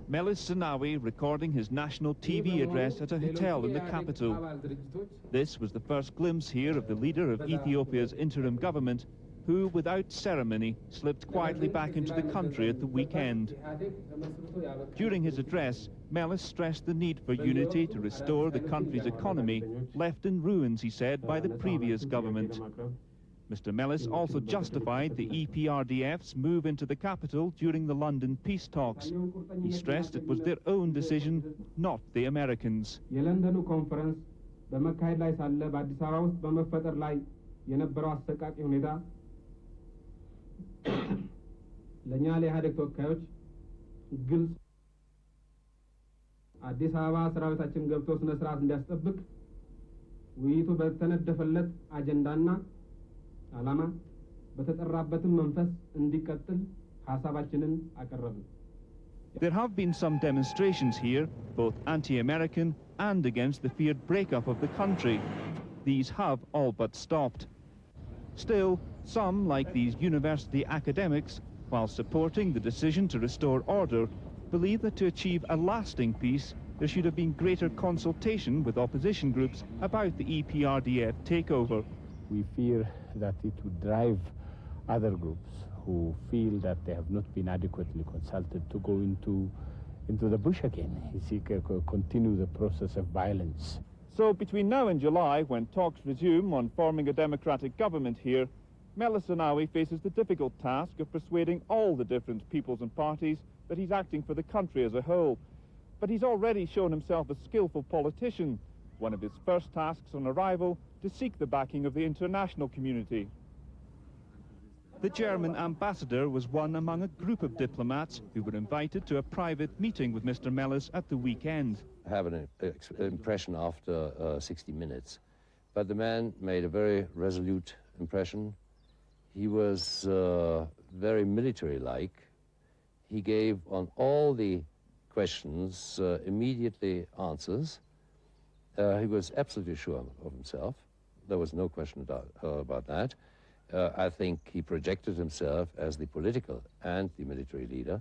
Melis Zenawi recording his national TV address at a hotel in the capital. This was the first glimpse here of the leader of Ethiopia's interim government, who, without ceremony, slipped quietly back into the country at the weekend. During his address, Melis stressed the need for unity to restore the country's economy, left in ruins, he said, by the previous government. Mr. Melis also justified the EPRDF's move into the capital during the London peace talks. He stressed it was their own decision, not the Americans. There have been some demonstrations here, both anti-American and against the feared breakup of the country. These have all but stopped. Still, some, like these university academics, while supporting the decision to restore order, believe that to achieve a lasting peace, there should have been greater consultation with opposition groups about the EPRDF takeover. We fear that it would drive other groups who feel that they have not been adequately consulted to go into the bush again, continue the process of violence. So between now and July, when talks resume on forming a democratic government here, Melis Zenawi faces the difficult task of persuading all the different peoples and parties that he's acting for the country as a whole. But he's already shown himself a skillful politician. One of his first tasks on arrival, to seek the backing of the international community. The German ambassador was one among a group of diplomats who were invited to a private meeting with Mr. Melis at the weekend. I have an impression after 60 minutes, but the man made a very resolute impression. He was very military-like. He gave on all the questions immediately answers. He was absolutely sure of himself. There was no question about that. I think he projected himself as the political and the military leader.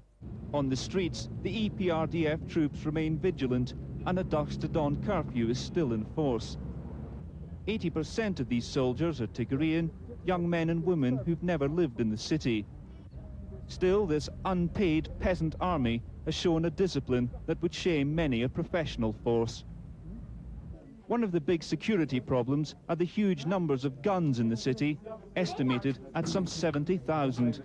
On the streets, the EPRDF troops remain vigilant, and a dusk to dawn curfew is still in force. 80% of these soldiers are Tigrayan, young men and women who've never lived in the city. Still, this unpaid peasant army has shown a discipline that would shame many a professional force. One of the big security problems are the huge numbers of guns in the city, estimated at some 70,000.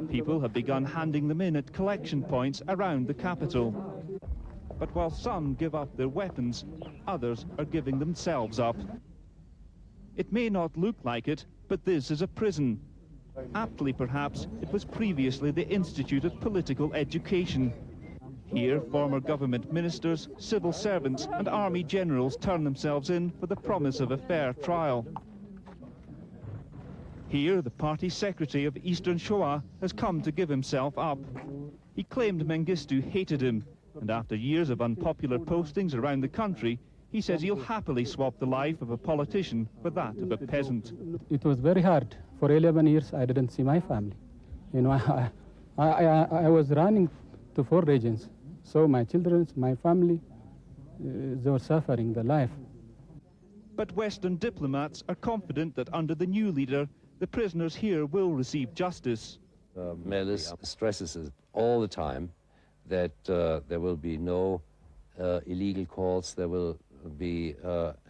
People have begun handing them in at collection points around the capital. But while some give up their weapons, others are giving themselves up. It may not look like it, but this is a prison. Aptly, perhaps, it was previously the Institute of Political Education. Here, former government ministers, civil servants and army generals turn themselves in for the promise of a fair trial. Here, the party secretary of Eastern Shoa has come to give himself up. He claimed Mengistu hated him, and after years of unpopular postings around the country, he says he'll happily swap the life of a politician for that of a peasant. It was very hard. For 11 years, I didn't see my family. You know, I was running to 4 regions. So my children, my family, they were suffering the life. But Western diplomats are confident that under the new leader, the prisoners here will receive justice. Melis stresses it all the time that there will be no illegal courts, there will be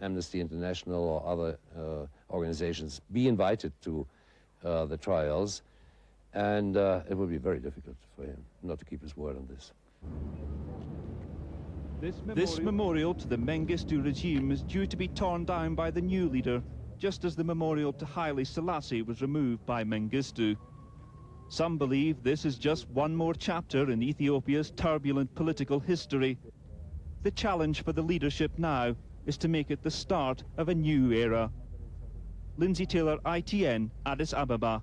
Amnesty International or other organizations be invited to the trials, and it will be very difficult for him not to keep his word on this. This memorial to the Mengistu regime is due to be torn down by the new leader, just as the memorial to Haile Selassie was removed by Mengistu. Some believe this is just one more chapter in Ethiopia's turbulent political history. The challenge for the leadership now is to make it the start of a new era. Lindsay Taylor, ITN, Addis Ababa.